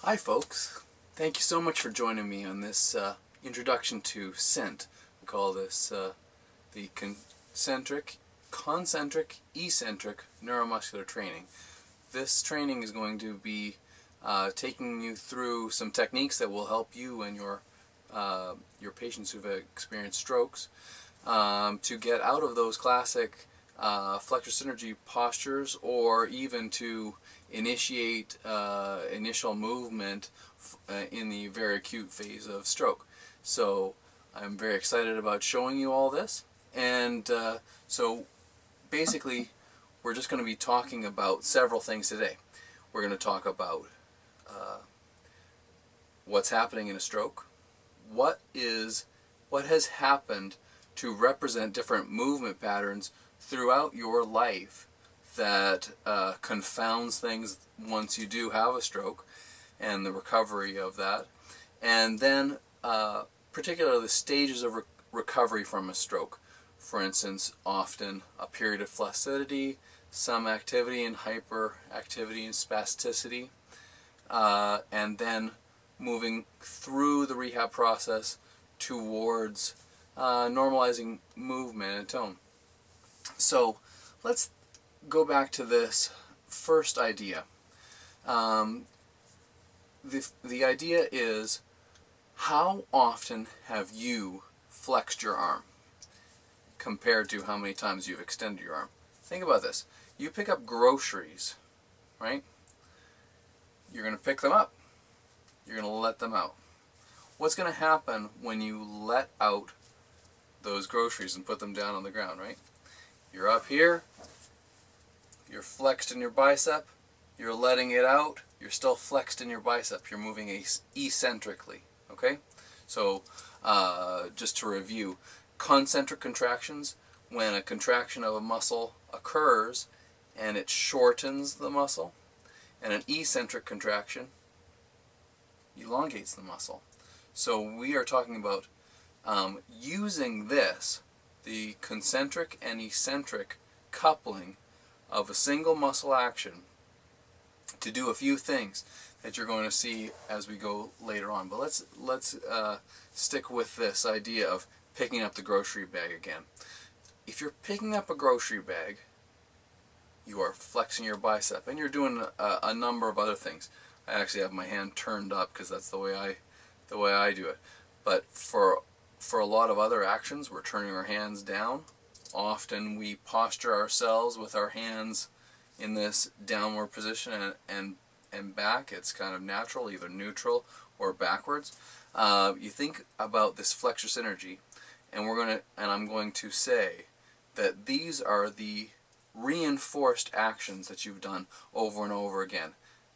Hi folks, thank you so much for joining me on this introduction to scent. We call this the Concentric Eccentric Neuromuscular Training. This training is going to be taking you through some techniques that will help you and your patients who've experienced strokes to get out of those classic flexor synergy postures, or even to initiate initial movement in the very acute phase of stroke. So I'm very excited about showing you all this, and so basically we're just going to be talking about several things today. We're going to talk about what's happening in a stroke, what has happened to represent different movement patterns throughout your life that confounds things once you do have a stroke, and the recovery of that, and then particularly the stages of recovery from a stroke. For instance, often a period of flaccidity, some activity and hyperactivity and spasticity, and then moving through the rehab process towards normalizing movement and tone. So let's go back to this first idea. The idea is, how often have you flexed your arm compared to how many times you've extended your arm? Think about this. You pick up groceries, right? You're going to pick them up. You're going to let them out. What's going to happen when you let out those groceries and put them down on the ground, right? You're up here, you're flexed in your bicep, you're letting it out, you're still flexed in your bicep, you're moving eccentrically, okay? So just to review, concentric contractions, when a contraction of a muscle occurs and it shortens the muscle, and an eccentric contraction elongates the muscle. So we are talking about using this, the concentric and eccentric coupling of a single muscle action, to do a few things that you're going to see as we go later on. But let's stick with this idea of picking up the grocery bag again. If you're picking up a grocery bag, you are flexing your bicep, and you're doing a number of other things. I actually have my hand turned up because that's the way I do it. But for a lot of other actions, we're turning our hands down. Often we posture ourselves with our hands in this downward position and back. It's kind of natural, either neutral or backwards. You think about this flexor synergy, and I'm going to say that these are the reinforced actions that you've done over and over again.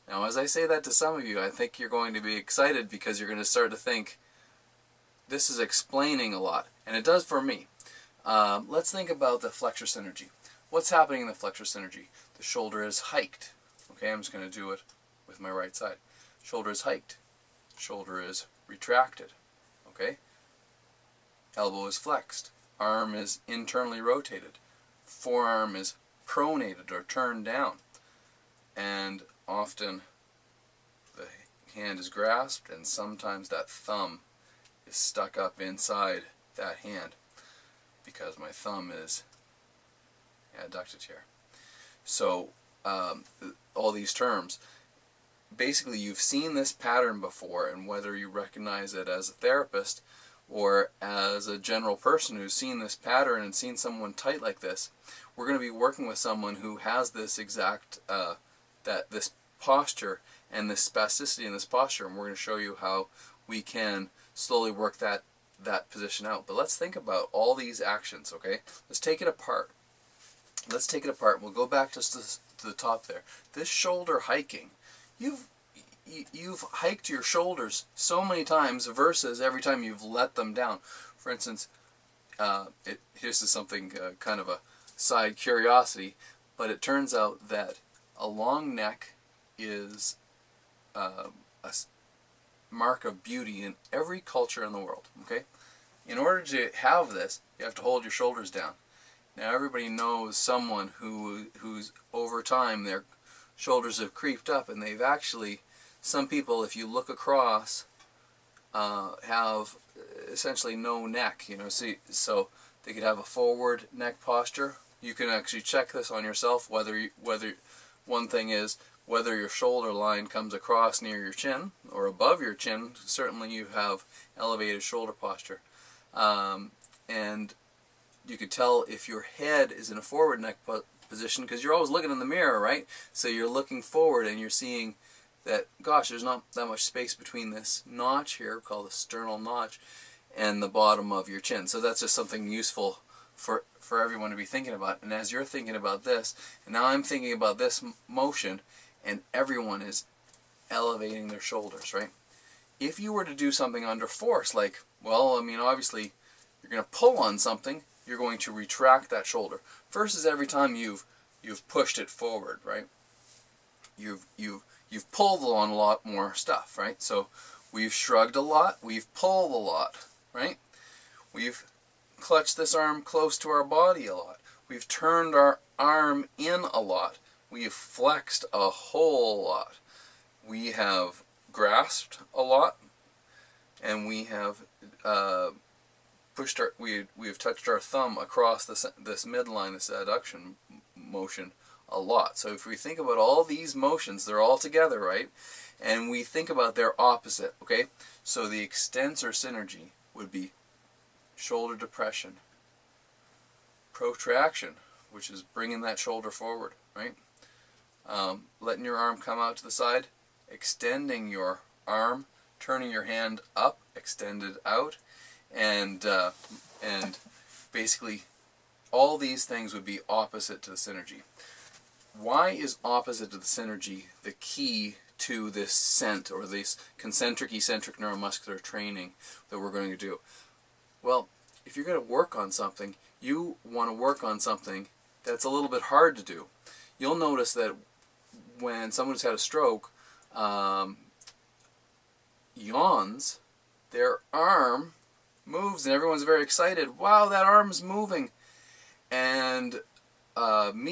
Now, as I say that to some of you, I think you're going to be excited, because you're going to start to think, this is explaining a lot, and it does for me. Let's think about the flexor synergy. What's happening in the flexor synergy? The shoulder is hiked. Okay, I'm just going to do it with my right side. Shoulder is hiked. Shoulder is retracted. Okay? Elbow is flexed. Arm is internally rotated. Forearm is pronated or turned down. And often the hand is grasped, and sometimes that thumb is stuck up inside that hand, because my thumb is adducted here. So all these terms, basically you've seen this pattern before, and whether you recognize it as a therapist or as a general person who's seen this pattern and seen someone tight like this, we're going to be working with someone who has this exact this posture and this spasticity in this posture, and we're going to show you how we can slowly work that position out. But let's think about all these actions, okay? Let's take it apart. We'll go back just to the top there. This shoulder hiking, you've hiked your shoulders so many times versus every time you've let them down. For instance, here's something kind of a side curiosity, but it turns out that a long neck is a mark of beauty in every culture in the world. Okay, in order to have this, you have to hold your shoulders down. Now everybody knows someone who's over time their shoulders have creeped up, and they've actually some people, if you look across, have essentially no neck. You know, so they could have a forward neck posture. You can actually check this on yourself, whether one thing is whether your shoulder line comes across near your chin or above your chin. Certainly you have elevated shoulder posture. And you could tell if your head is in a forward neck position, because you're always looking in the mirror, right? So you're looking forward and you're seeing that, gosh, there's not that much space between this notch here, called the sternal notch, and the bottom of your chin. So that's just something useful for everyone to be thinking about. And as you're thinking about this, and now I'm thinking about this motion, and everyone is elevating their shoulders, right? If you were to do something under force, like, well, I mean, obviously, you're going to pull on something, you're going to retract that shoulder. Versus every time you've pushed it forward, right? You've pulled on a lot more stuff, right? So we've shrugged a lot, we've pulled a lot, right? We've clutched this arm close to our body a lot. We've turned our arm in a lot. We've flexed a whole lot. We have grasped a lot, and we have we have touched our thumb across this midline, this adduction motion, a lot. So if we think about all these motions, they're all together, right? And we think about their opposite, okay? So the extensor synergy would be shoulder depression, protraction, which is bringing that shoulder forward, right? Letting your arm come out to the side, extending your arm, turning your hand up, extended out, and basically all these things would be opposite to the synergy. Why is opposite to the synergy the key to this CENT, or this concentric eccentric neuromuscular training that we're going to do? Well, if you're going to work on something, you want to work on something that's a little bit hard to do. You'll notice that when someone's had a stroke, yawns, their arm moves, and everyone's very excited. Wow, that arm's moving. And I'm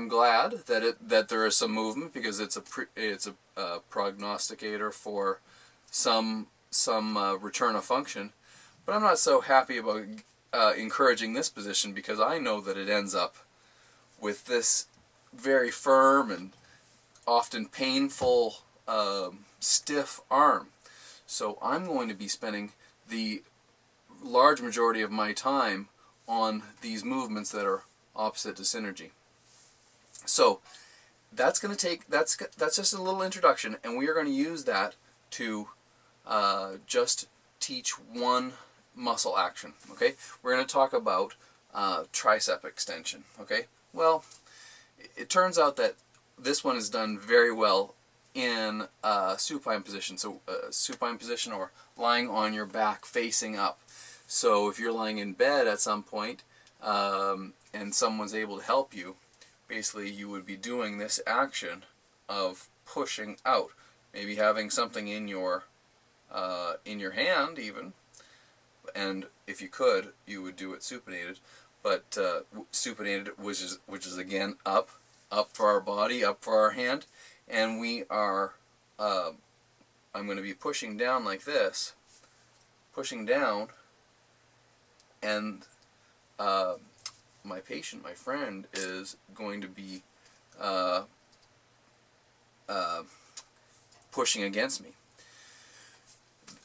glad that there is some movement, because it's a prognosticator for some return of function. But I'm not so happy about encouraging this position, because I know that it ends up with this very firm and often painful stiff arm. So I'm going to be spending the large majority of my time on these movements that are opposite to synergy. So that's going to take, that's just a little introduction, and we are going to use that to just teach one muscle action. Okay, we're going to talk about tricep extension. Okay, well, it turns out that this one is done very well in supine position. So supine position, or lying on your back facing up. So if you're lying in bed at some point and someone's able to help you, basically you would be doing this action of pushing out, maybe having something in your hand even, and if you could, you would do it supinated. But supinated, which is again up for our body, up for our hand, and we are I'm going to be pushing down like this, pushing down, and my patient, my friend, is going to be pushing against me.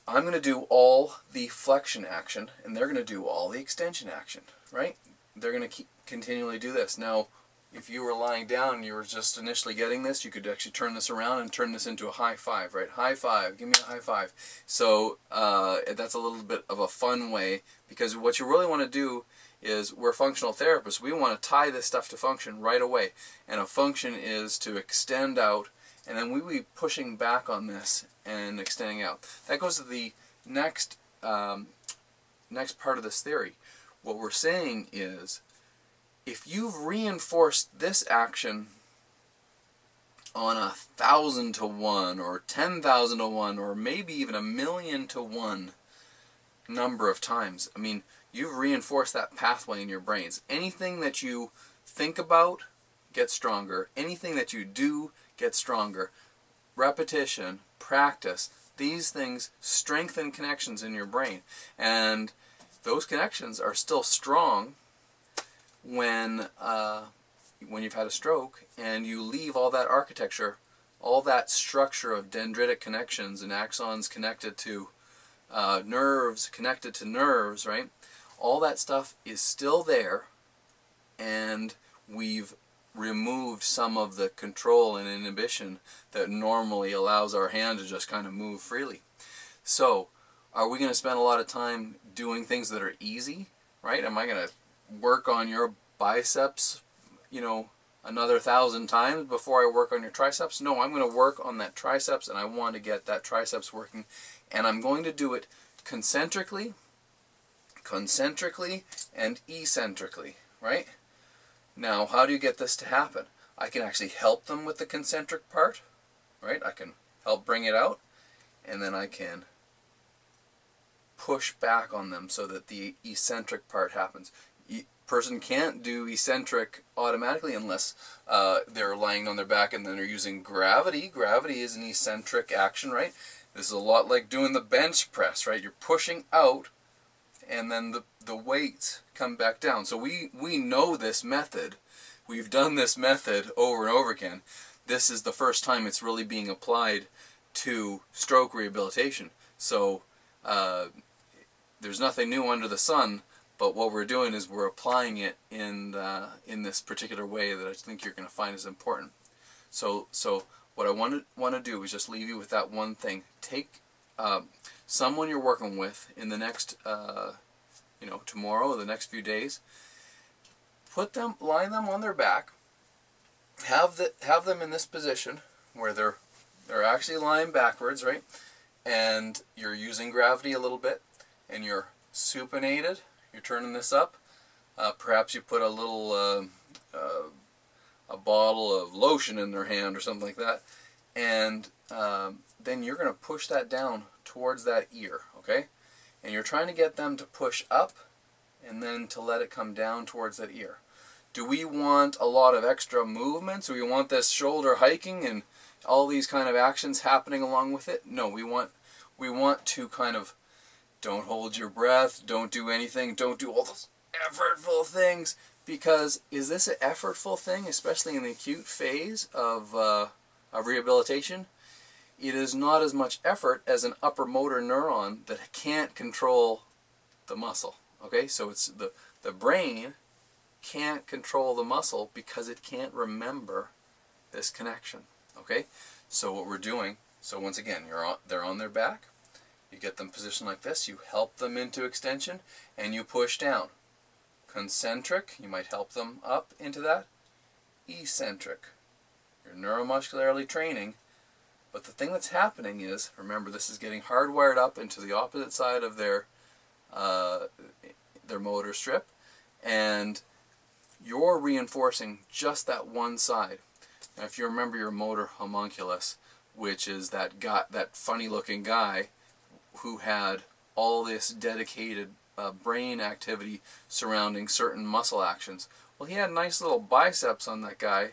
I'm going to do all the flexion action, and they're going to do all the extension action, right? They're going to continually do this. Now, if you were lying down and you were just initially getting this, you could actually turn this around and turn this into a high five, right? High five, give me a high five. So that's a little bit of a fun way, because what you really want to do is, we're functional therapists, we want to tie this stuff to function right away. And a function is to extend out, and then we will be pushing back on this and extending out. That goes to the next part of this theory. What we're saying is, if you've reinforced this action on 1,000 to 1 or 10,000 to 1 or maybe even 1,000,000 to 1 number of times, I mean, you've reinforced that pathway in your brains. Anything that you think about gets stronger. Anything that you do gets stronger. repetition, practice, these things strengthen connections in your brain. And those connections are still strong when you've had a stroke and you leave all that architecture, all that structure of dendritic connections and axons connected to nerves, right? All that stuff is still there, and we've removed some of the control and inhibition that normally allows our hand to just kind of move freely. So, are we going to spend a lot of time doing things that are easy, right? Am I going to work on your biceps, another 1,000 times before I work on your triceps? No, I'm going to work on that triceps, and I want to get that triceps working, and I'm going to do it concentrically, and eccentrically, right? Now, how do you get this to happen? I can actually help them with the concentric part, right? I can help bring it out, and then I can push back on them so that the eccentric part happens. Person can't do eccentric automatically unless they're lying on their back and then they're using gravity. Gravity is an eccentric action, right? This is a lot like doing the bench press, right? You're pushing out, and then the weights come back down. So we know this method. We've done this method over and over again. This is the first time it's really being applied to stroke rehabilitation. So there's nothing new under the sun, but what we're doing is we're applying it in this particular way that I think you're going to find is important. So what I want to do is just leave you with that one thing. Take someone you're working with in the next, tomorrow or the next few days. Lie them on their back. Have them in this position where they're actually lying backwards, right? And you're using gravity a little bit, and you're supinated. You're turning this up. Perhaps you put a little a bottle of lotion in their hand or something like that, and then you're going to push that down towards that ear, okay? And you're trying to get them to push up and then to let it come down towards that ear. Do we want a lot of extra movements? Do we want this shoulder hiking and all these kind of actions happening along with it? No, we want to kind of, don't hold your breath, don't do anything, don't do all those effortful things, because is this an effortful thing, especially in the acute phase of rehabilitation? It is not as much effort as an upper motor neuron that can't control the muscle. Okay, so it's the brain can't control the muscle because it can't remember this connection. Okay, so what we're doing, so once again, they're on their back. You get them positioned like this, you help them into extension, and you push down. Concentric, you might help them up into that. Eccentric, you're neuromuscularly training, but the thing that's happening is, remember, this is getting hardwired up into the opposite side of their motor strip, and you're reinforcing just that one side. Now, if you remember your motor homunculus, which is that funny looking guy who had all this dedicated brain activity surrounding certain muscle actions. Well, he had nice little biceps on that guy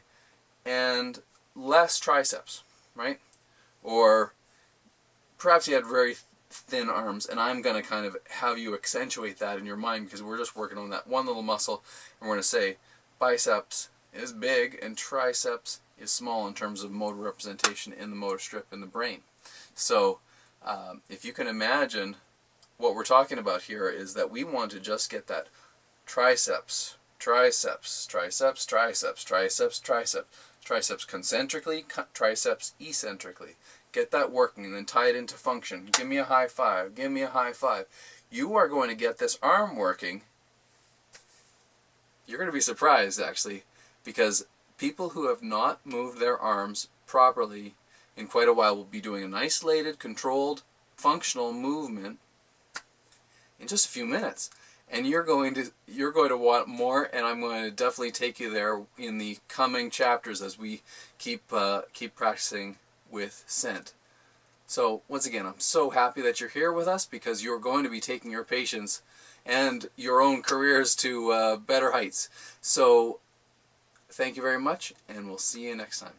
and less triceps, right? Or perhaps he had very thin arms, and I'm going to kind of have you accentuate that in your mind because we're just working on that one little muscle, and we're going to say biceps is big and triceps is small in terms of motor representation in the motor strip in the brain. So if you can imagine, what we're talking about here is that we want to just get that triceps, triceps, triceps, triceps, triceps, triceps, triceps concentrically, triceps eccentrically. Get that working and then tie it into function. Give me a high five, give me a high five. You are going to get this arm working. You're going to be surprised, actually, because people who have not moved their arms properly in quite a while will be doing an isolated, controlled, functional movement in just a few minutes, and you're going to want more, and I'm going to definitely take you there in the coming chapters as we keep practicing with scent. So once again, I'm so happy that you're here with us, because you're going to be taking your patients and your own careers to better heights. So thank you very much, and we'll see you next time.